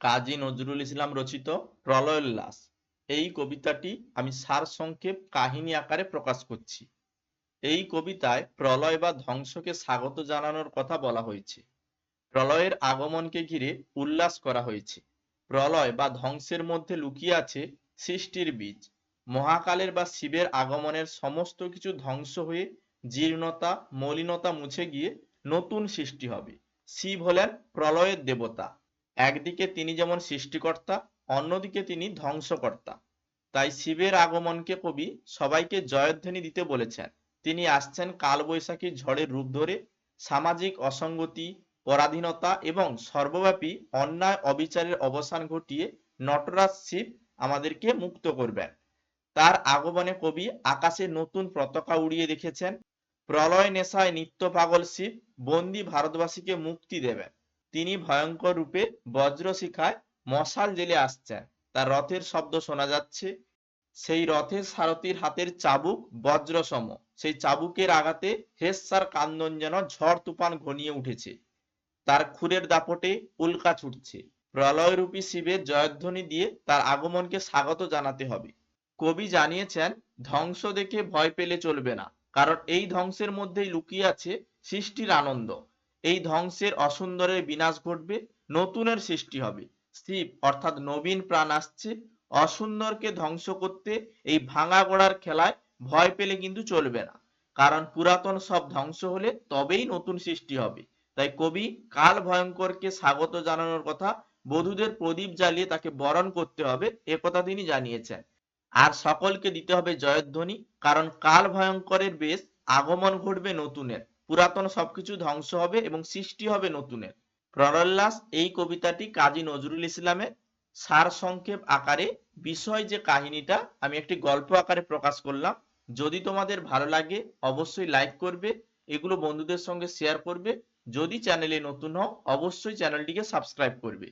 কাজী নজরুল ইসলাম রচিত প্রলয়োল্লাস এই কবিতাটি আমি সারসংক্ষেপ কাহিনী আকারে প্রকাশ করছি। এই কবিতায় প্রলয় বা ধ্বংসকে স্বাগত জানানোর কথা বলা হয়েছে। প্রলয়ের আগমনকে ঘিরে উল্লাস করা হয়েছে। প্রলয় বা ধ্বংসের মধ্যে লুকিয়ে আছে সৃষ্টির বীজ। মহাকালের বা শিবের আগমনের সমস্ত কিছু ধ্বংস হয়ে জীর্ণতা মলিনতা মুছে গিয়ে নতুন সৃষ্টি হবে। শিব হলেন প্রলয়ের দেবতা। একদিকে তিনি যেমন সৃষ্টিকর্তা, অন্যদিকে তিনি ধ্বংসকর্তা। তাই শিবের আগমনকে কবি সবাইকে জয়ধ্বনি দিতে বলেছেন। তিনি আসছেন কালবৈশাখী ঝড়ের রূপ ধরে সামাজিক অসঙ্গতি, পরাধীনতা এবং সর্বব্যাপী অন্যায় অবিচারের অবসান ঘটিয়ে নটরাজ শিব আমাদেরকে মুক্ত করবেন। তার আগমনে কবি আকাশে নতুন পতাকা উড়িয়ে রেখেছেন। প্রলয় নেশায় নিত্য পাগল শিব বন্দি ভারতবাসীকে মুক্তি দেবেন। তিনি ভয়ঙ্কর রূপে বজ্রশিখায় মশাল জেলে আসছেন। তার রথের শব্দ শোনা যাচ্ছে। সেই রথের সারথির হাতের চাবুক বজ্রসম। সেই চাবুকের আঘাতে হেস্যার কান্দন যেন ঝড় তুফান ঘনিয়ে উঠেছে। তার ক্ষুরের দাপটে উল্কা ছুটছে। প্রলয়রূপী শিবের জয়ধ্বনি দিয়ে তার আগমনকে স্বাগত জানাতে হবে। কবি জানিয়েছেন, ধ্বংস দেখে ভয় পেলে চলবে না, কারণ এই ধ্বংসের মধ্যেই লুকিয়ে আছে সৃষ্টির আনন্দ। এই ধ্বংসের অসুন্দরের বিনাশ ঘটবে, নতুনের সৃষ্টি হবে। শিব অর্থাৎ নবীন প্রাণ আসছে। অসুন্দরকে ধ্বংস করতে এই ভাঙা গোড়ার খেলায় ভয় পেলে কিন্তু চলবে না, কারণ পুরাতন সব ধ্বংস হলে তবেই নতুন সৃষ্টি হবে। তাই কবি কাল ভয়ঙ্করকে স্বাগত জানানোর কথা, বধূদের প্রদীপ জ্বালিয়ে তাকে বরণ করতে হবে, একথা তিনি জানিয়েছেন। আর সকলকে দিতে হবে জয়ধ্বনি, কারণ কাল ভয়ঙ্করের বেশ আগমন ঘটবে নতুনের। পুরাতন সবকিছু ধ্বংস হবে এবং সৃষ্টি হবে নতুনের। প্রলয়োল্লাস এই কবিতাটি কাজী নজরুল ইসলামের সারসংক্ষেপ আকারে বিষয় যে কাহিনীটা আমি একটি গল্প আকারে প্রকাশ করলাম। যদি তোমাদের ভালো লাগে অবশ্যই লাইক করবে, এগুলো বন্ধুদের সঙ্গে শেয়ার করবে। যদি চ্যানেলে নতুন হও অবশ্যই চ্যানেলটিকে সাবস্ক্রাইব করবে।